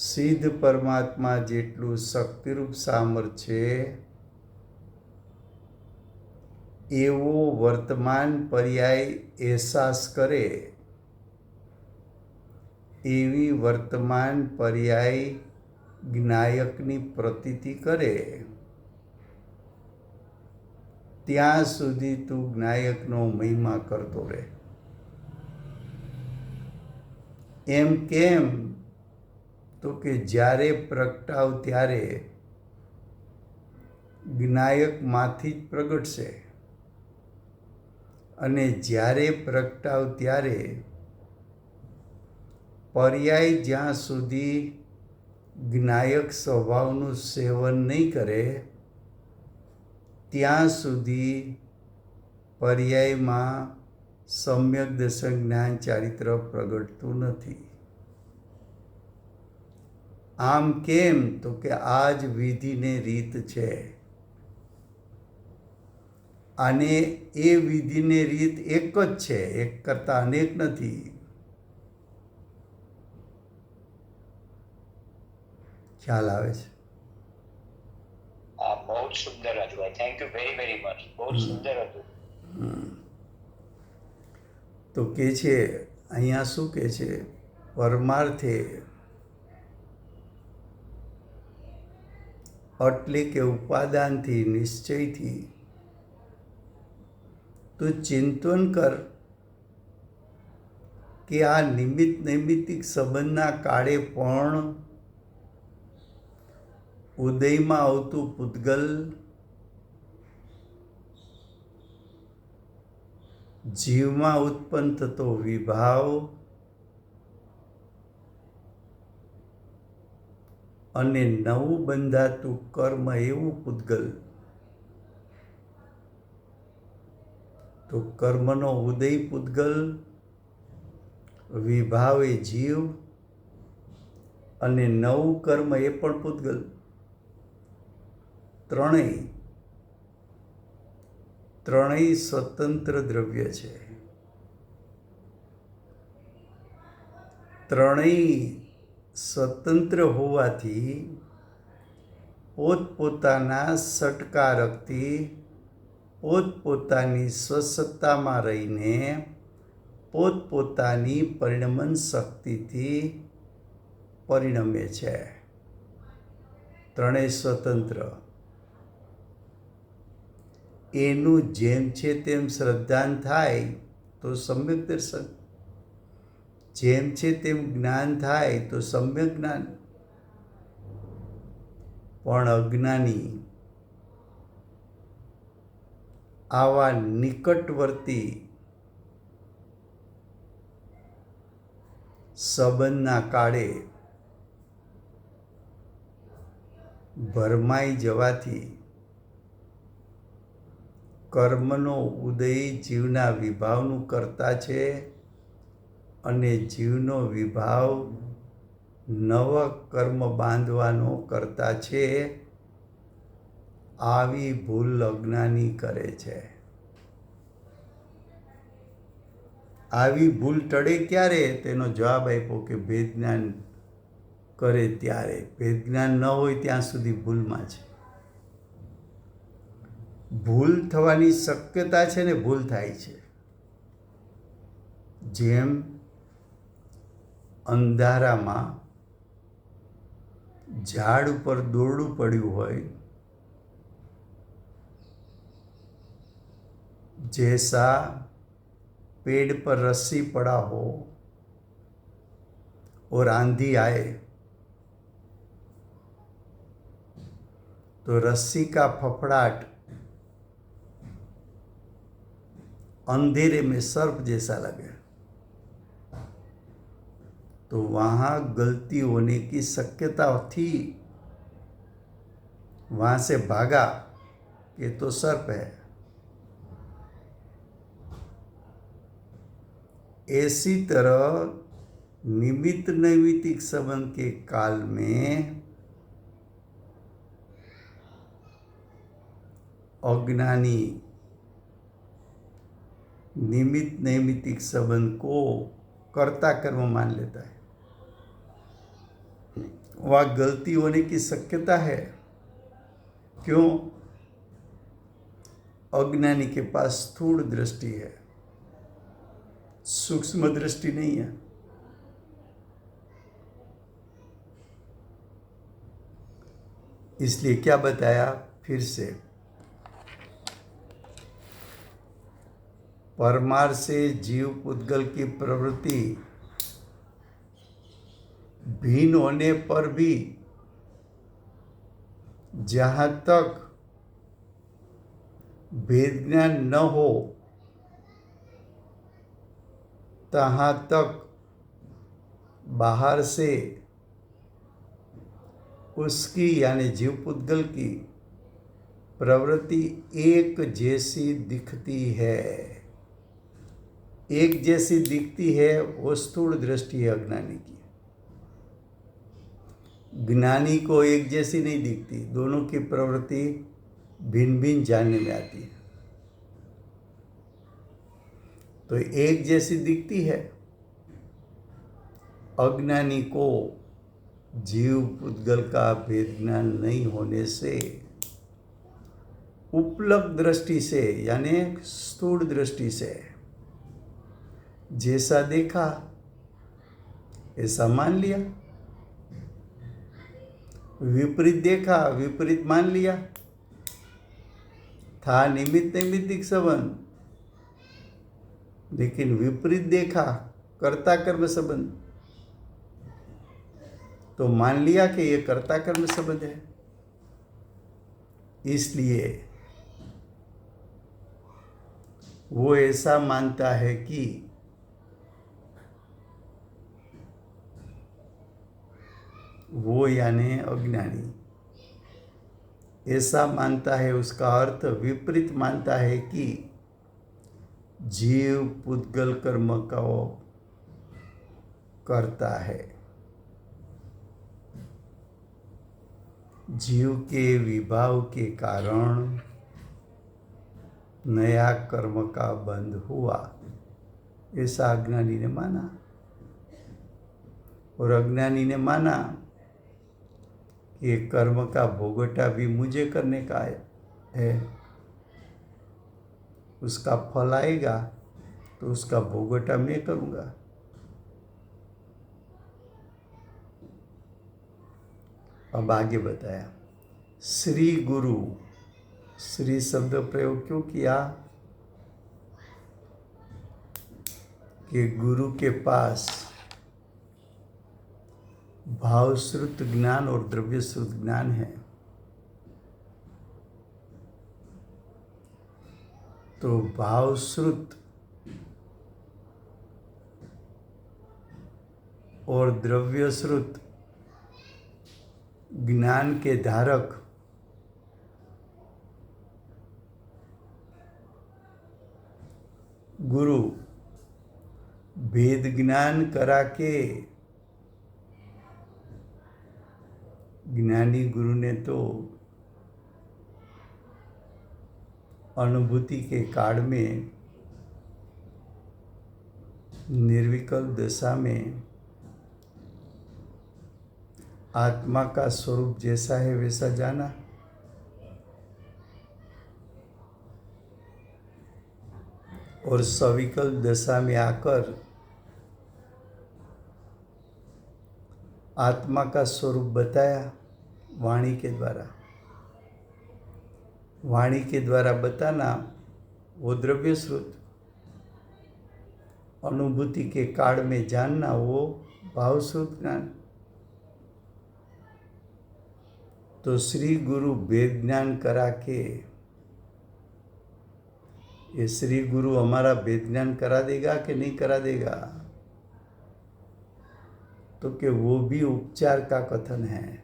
સિદ્ધ પરમાત્મા જેટલું શક્તિરૂપ સામર્થ્ય છે એવો વર્તમાન પર્યાય અહેસાસ કરે, એવી વર્તમાન પર્યાય જ્ઞાયકની પ્રતીતિ કરે, ત્યાં સુધી તું જ્ઞાયકનો મહિમા કરતો રહે. એમ કેમ? તો કે જ્યારે પ્રગટાવ ત્યારે જ્ઞાયકમાંથી જ પ્રગટશે, અને જ્યારે પ્રગટાવ ત્યારે પર્યાય જ્યાં સુધી જ્ઞાયક સ્વભાવનું સેવન નહીં કરે ત્યાં સુધી પર્યાયમાં સમ્યક દર્શન જ્ઞાન ચારિત્ર પ્રગટતું નથી. આમ કેમ? તો કે આ જ વિધિને રીત છે, અને એ વિધિને રીત એક જ છે, એક કરતાં અનેક નથી. ખ્યાલ આવે છે? બહુ જ સુંદર હતું ભાઈ. Thank you very very much. બહુ જ સુંદર હતું. તો કે છે અહીંયા શું કે છે? પરમાર્થે એટલે કે ઉપાદાનથી, નિશ્ચયથી તું ચિંતન કર કે આ નિમિત્ત નૈમિત્તિક સંબંધના કાળે પણ ઉદયમાં આવતું પૂતગલ, જીવમાં ઉત્પન્ન થતો વિભાવ અને નવું બંધાતું કર્મ એવું પૂતગલ. તો કર્મનો ઉદય પૂતગલ, વિભાવ એ જીવ, અને નવું કર્મ એ પણ પૂતગલ. ત્રણેય સ્વતંત્ર દ્રવ્ય છે. ત્રણેય સ્વતંત્ર હોવાથી પોતપોતાના સટકારકથી, પોતપોતાની સ્વસત્તામાં રહીને, પોતપોતાની પરિણમન શક્તિથી પરિણમે છે. ત્રણેય સ્વતંત્ર. એનું જેમ છે તેમ શ્રદ્ધાન થાય તો સમ્યક દર્શન, જેમ છે તેમ જ્ઞાન થાય તો સમ્યક જ્ઞાન. પણ અજ્ઞાની આવા નિકટવર્તી સંબંધના કાળે ભરમાઈ જવાથી કર્મનો ઉદય જીવના વિભાવનું કરતા છે, અને જીવનો વિભાવ નવા કર્મ બાંધવાનો કરતા છે. આવી ભૂલ અજ્ઞાની કરે છે. આવી ભૂલ ટળે ક્યારે? તેનો જવાબ આપ્યો કે ભેદ જ્ઞાન કરે ત્યારે. ભેદ જ્ઞાન ન હોય ત્યાં સુધી ભૂલમાં છે. ભૂલ થવાની શક્યતા છે ને ભૂલ થાય છે. જેમ અંધારામાં ઝાડ ઉપર દોરડું પડ્યું હોય, जैसा पेड़ पर रस्सी पड़ा हो और आंधी आए तो रस्सी का फफड़ाट अंधेरे में सर्प जैसा लगे, तो वहाँ गलती होने की शक्यता थी। वहाँ से भागा कि तो सर्प है। ऐसी तरह निमित्त नैमित्तिक संबंध के काल में अज्ञानी निमित्त नैमित्तिक संबंध को कर्ता कर्म मान लेता है। वह गलती होने की शक्यता है। क्यों? अज्ञानी के पास स्थूल दृष्टि है, सूक्ष्म दृष्टि नहीं है। इसलिए क्या बताया फिर से, परमार्थ से जीव पुद्गल की प्रवृत्ति भिन्न होने पर भी जहाँ तक भेद ज्ञान न हो तहाँ तक बाहर से उसकी यानी जीव पुद्गल की प्रवृत्ति एक जैसी दिखती है। एक जैसी दिखती है वो स्थूल दृष्टि है अज्ञानी की। ज्ञानी को एक जैसी नहीं दिखती, दोनों की प्रवृत्ति भिन्न भिन्न जानने में आती है। तो एक जैसी दिखती है। अज्ञानी को जीव पुद्गल का भेद ज्ञान नहीं होने से उपलब्ध दृष्टि से यानी स्थूल दृष्टि से जैसा देखा ऐसा मान लिया, विपरीत देखा विपरीत मान लिया। था निमित्त नैमित्तिक संबंध, लेकिन विपरीत देखा कर्ता कर्म संबंध, तो मान लिया कि ये कर्ता कर्म संबंध है। इसलिए वो ऐसा मानता है कि वो यानी अज्ञानी ऐसा मानता है, उसका अर्थ विपरीत मानता है कि जीव पुद्गल कर्म का करता है। जीव के विभाव के कारण नया कर्म का बंध हुआ, ऐसा अज्ञानी ने माना। और अज्ञानी ने माना कि कर्म का भोगटा भी मुझे करने का है, उसका फल आएगा तो उसका भोगटा मैं करूँगा। अब आगे बताया, श्री गुरु, श्री शब्द प्रयोग क्यों किया? कि गुरु के पास भावश्रुत ज्ञान और द्रव्यश्रुत ज्ञान है। तो भावश्रुत और द्रव्यश्रुत ज्ञान के धारक गुरु भेद ज्ञान करा के, ज्ञानी गुरु ने तो अनुभूति के काल में निर्विकल्प दशा में आत्मा का स्वरूप जैसा है वैसा जाना। और सविकल्प दशा में आकर आत्मा का स्वरूप बताया वाणी के द्वारा। वाणी के द्वारा बताना वो द्रव्य श्रुत, अनुभूति के काल में जानना वो भाव श्रुत ज्ञान। तो श्री गुरु वेद ज्ञान करा के, ये श्री गुरु हमारा वेद ज्ञान करा देगा कि नहीं करा देगा? तो कि वो भी उपचार का कथन है,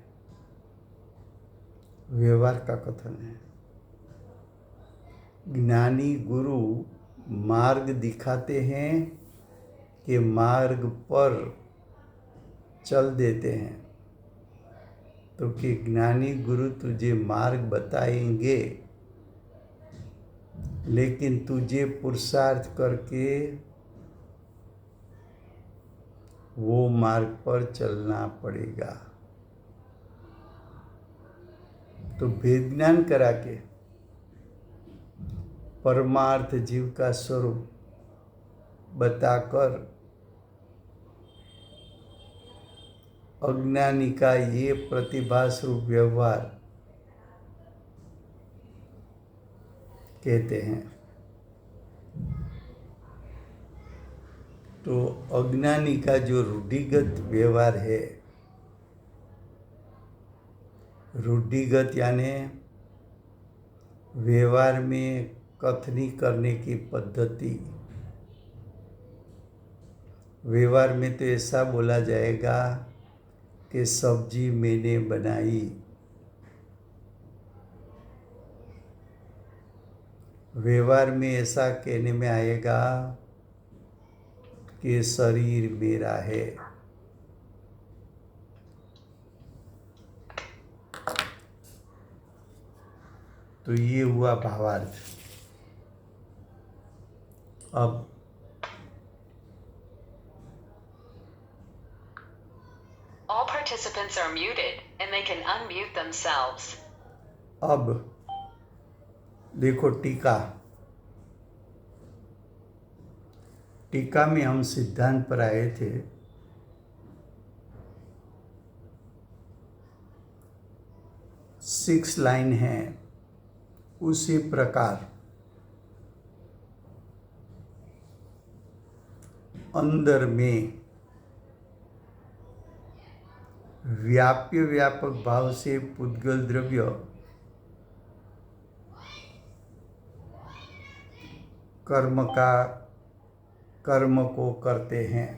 व्यवहार का कथन है। ज्ञानी गुरु मार्ग दिखाते हैं कि मार्ग पर चल देते हैं। तो कि ज्ञानी गुरु तुझे मार्ग बताएंगे, लेकिन तुझे पुरुषार्थ करके वो मार्ग पर चलना पड़ेगा। तो वेद ज्ञान करा के परमार्थ जीव का स्वरूप बताकर अज्ञानी का ये प्रतिभास रूप व्यवहार कहते हैं। तो अज्ञानी का जो रूढ़िगत व्यवहार है, रूढ़िगत यानी व्यवहार में कथनी करने की पद्धति। व्यवहार में तो ऐसा बोला जाएगा कि सब्जी मैंने बनाई। व्यवहार में ऐसा कहने में आएगा कि शरीर मेरा है। तो ये हुआ भावार्थ। अब All participants are muted and they can unmute themselves. अब देखो टीका। टीका में हम सिद्धांत पर आए थे। सिक्स लाइन है, उसी प्रकार अंदर में व्याप्य व्यापक भाव से पुद्गल द्रव्य कर्म को करते हैं।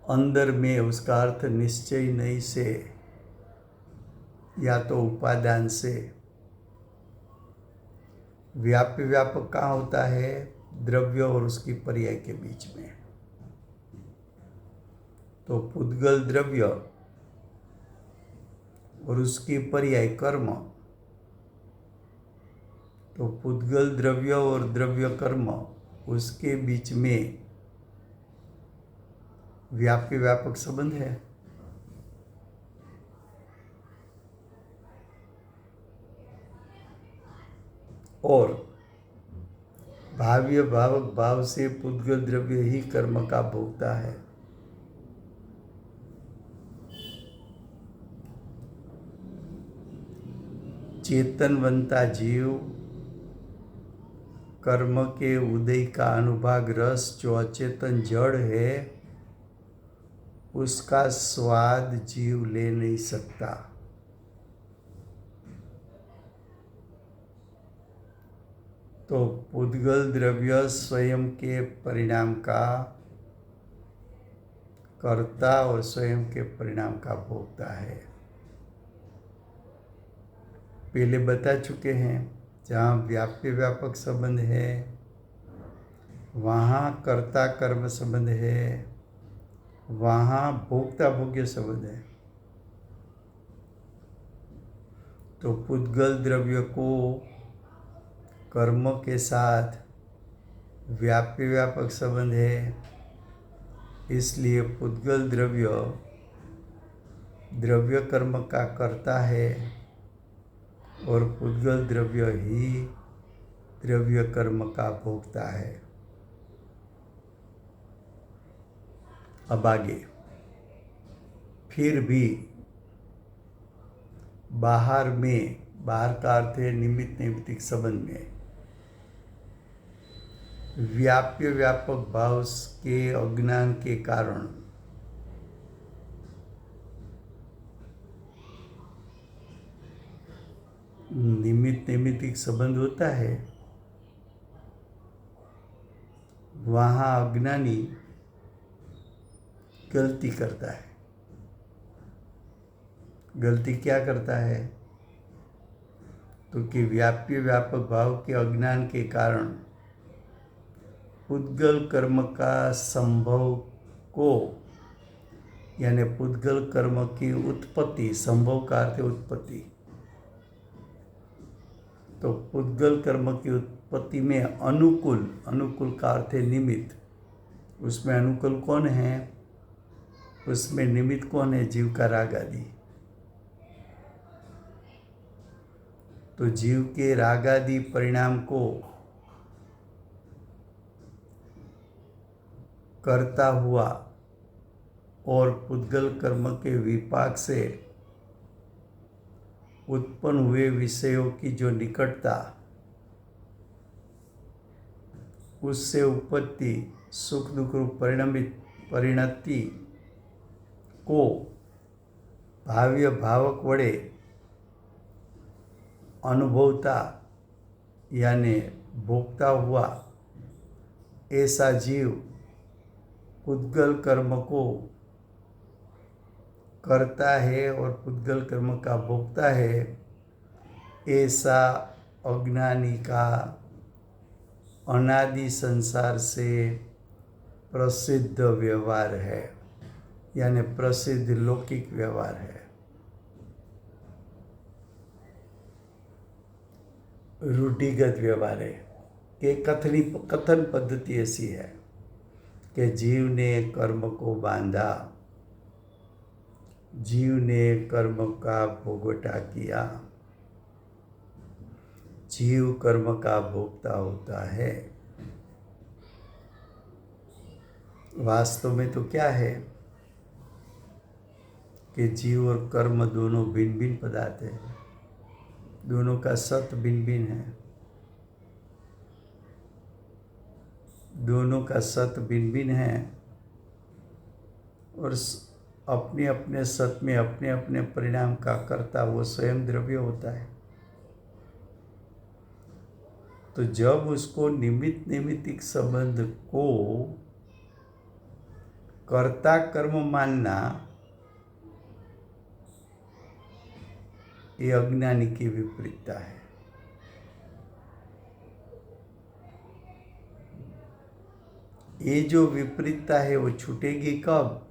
अंदर में उसका अर्थ निश्चय नहीं से या तो उपादान से। व्याप्य व्यापक कहाँ होता है? द्रव्य और उसकी पर्याय के बीच में। तो पुद्गल द्रव्य और उसकी पर्याय कर्म। तो पुद्गल द्रव्य और द्रव्य कर्म, उसके बीच में व्याप्य व्यापक संबंध है। और भाव्य भावक भाव से पुद्गल द्रव्य ही कर्म का भोक्ता है। चेतनवंता जीव कर्म के उदय का अनुभाग रस जो अचेतन जड़ है, उसका स्वाद जीव ले नहीं सकता। तो पुद्गल द्रव्य स्वयं के परिणाम का कर्ता और स्वयं के परिणाम का भोक्ता है। पहले बता चुके हैं, जहाँ व्याप्य व्यापक संबंध है वहाँ कर्ता कर्म संबंध है, वहाँ भोक्ता भोग्य संबंध है। तो पुद्गल द्रव्य को कर्म के साथ व्याप्य व्यापक संबंध है, इसलिए पुद्गल द्रव्य द्रव्य कर्म का कर्ता है और पुद्गल द्रव्य ही द्रव्य कर्म का भोक्ता है। अभागे, फिर भी बाहर में, बाहर का अर्थ है निमित्त नैमित्तिक संबंध में, व्याप्य व्यापक भाव के अज्ञान के कारण निमित्त नैमित्तिक संबंध होता है, वहाँ अज्ञानी गलती करता है। गलती क्या करता है? तो कि व्याप्य व्यापक भाव के अज्ञान के कारण पुद्गल कर्म का संभव को, यानी पुद्गल कर्म की उत्पत्ति, संभव का अर्थ उत्पत्ति, तो पुद्गल कर्म की उत्पत्ति में अनुकूल, अनुकूल का अर्थ है निमित्त, उसमें अनुकूल कौन है? उसमें निमित्त कौन है? जीव का राग आदि। तो जीव के राग आदि परिणाम को करता हुआ और पुद्गल कर्म के विपाक से उत्पन्न हुए विषयों की जो निकटता, उससे उत्पत्ति सुख दुख रूप परिणति को भाव्य भावक वड़े अनुभवता यानी भोगता हुआ ऐसा जीव पुद्गल कर्म को करता है और पुद्गल कर्म का भोगता है, ऐसा अज्ञानी का अनादि संसार से प्रसिद्ध व्यवहार है, यानी प्रसिद्ध लौकिक व्यवहार है। रूढ़िगत व्यवहार है कि कथन पद्धति ऐसी है कि जीव ने कर्म को बांधा, जीव ने कर्म का भोगटा किया, जीव कर्म का भोगता होता है। वास्तव में तो क्या है कि जीव और कर्म दोनों भिन्न भिन्न पदार्थ है, दोनों का सत भिन्न भिन्न है, दोनों का सत भिन्न भिन्न है और अपने अपने सत में अपने अपने परिणाम का कर्ता वो स्वयं द्रव्य होता है। तो जब उसको निमित्त नैमित्तिक संबंध को कर्ता कर्म मानना, ये अज्ञानी की विपरीतता है। ये जो विपरीतता है वो छूटेगी कब?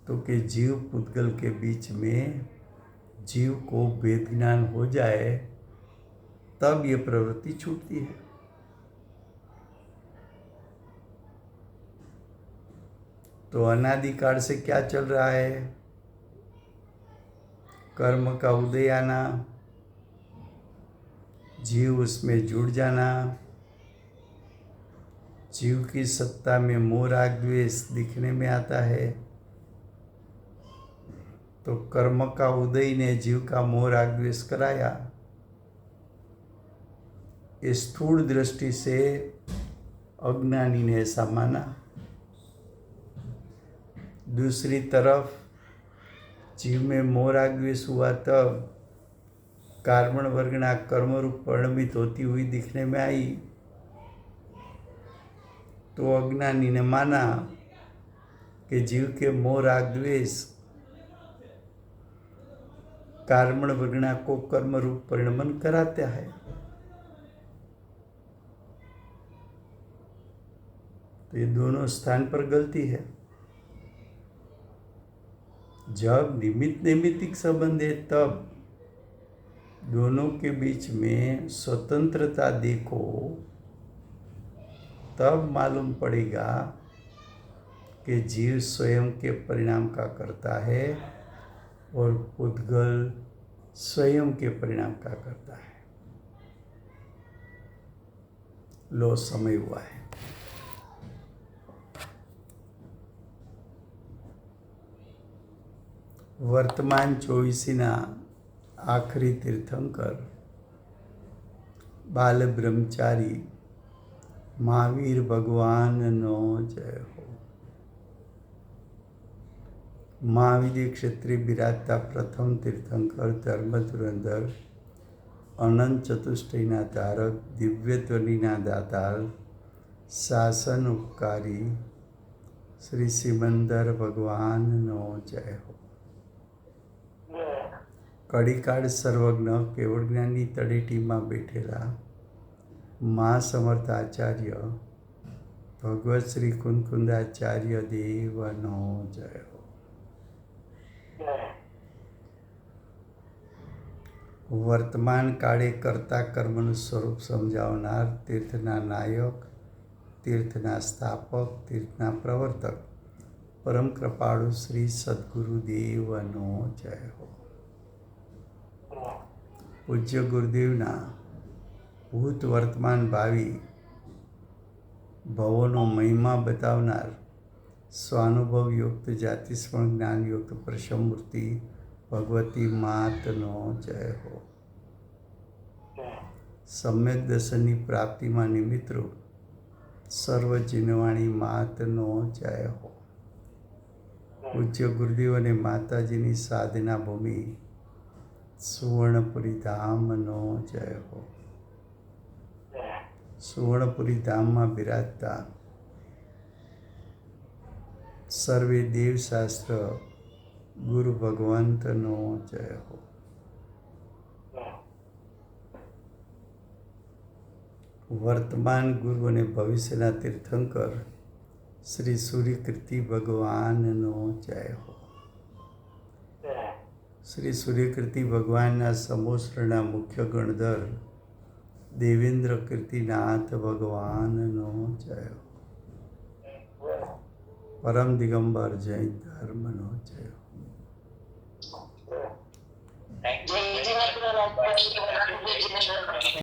तो कि जीव पुद्गल के बीच में जीव को वेद ज्ञान हो जाए, तब ये प्रवृत्ति छूटती है। तो अनादिकाल से क्या चल रहा है? कर्म का उदय आना, जीव उसमें जुड़ जाना, जीव की सत्ता में मोह राग द्वेष दिखने में आता है। तो कर्म का उदय ने जीव का मोह राग द्वेष कराया। इस स्थूल दृष्टि से अज्ञानी ने ऐसा माना। दूसरी तरफ जीव में मोह राग द्वेष हुआ तब कार्बन वर्गना कर्म रूप परिणमित होती हुई दिखने में आई। तो अज्ञानी ने माना कि जीव के मोह राग द्वेष कार्बन वर्गना को कर्म रूप परिणमन कराता है। तो ये दोनों स्थान पर गलती है। जब निमित्त नैमित्तिक संबंध है तब दोनों के बीच में स्वतंत्रता देखो, तब मालूम पड़ेगा कि जीव स्वयं के परिणाम का करता है और पुद्गल स्वयं के परिणाम का करता है। लो समय हुआ है। વર્તમાન ચોવીસીના આખરી તીર્થંકર બાલ બ્રહ્મચારી મહાવીર ભગવાનનો જય હો. મહાવીર ક્ષેત્રે બિરાજતા પ્રથમ તીર્થંકર ધર્મ ધુરંધર અનંત ચતુષ્ટયના તારક દિવ્યત્વનીના દાતાર શાસન ઉપકારી શ્રી સિમંદર ભગવાનનો જય હો. કડીકાળ સર્વજ્ઞ કેવળ જ્ઞાનની તળેટીમાં બેઠેલા મહાસમર્થ આચાર્ય ભગવત શ્રી કુંદકુંદાચાર્ય દેવનો જય હો. વર્તમાન કાળે કરતા કર્મનું સ્વરૂપ સમજાવનાર તીર્થના નાયક, તીર્થના સ્થાપક, તીર્થના પ્રવર્તક પરમ કૃપાળુ શ્રી સદગુરુદેવનો જય હો. પૂજ્ય ગુરુદેવના ભૂત વર્તમાન ભાવિ ભવોનો મહિમા બતાવનાર સ્વાનુભવયુક્ત જાતિસ્મરણ જ્ઞાનયુક્ત પ્રશમૂર્તિ ભગવતી માતનો જય હો. સમ્યક દર્શનની પ્રાપ્તિમાં નિમિત્તરૂપ સર્વ જીનવાણી માતનો જય હો. પૂજ્ય ગુરુદેવ અને માતાજીની સાધના ભૂમિ સુવર્ણપુરી ધામનો જય હો. સુવર્ણપુરી ધામમાં બિરાજતા સર્વે દેવશાસ્ત્ર ગુરુ ભગવંતનો જય હો. વર્તમાન ગુરુ અને ભવિષ્યના તીર્થંકર શ્રી સૂર્યકીર્તિ ભગવાનનો જય હો. શ્રી સૂર્યકીર્તિ ભગવાનના સમોસરના મુખ્ય ગણધર દેવેન્દ્ર કીર્તિનાથ ભગવાનનો જય હો. પરમ દિગંબર જૈન ધર્મનો જય હો. Thank you.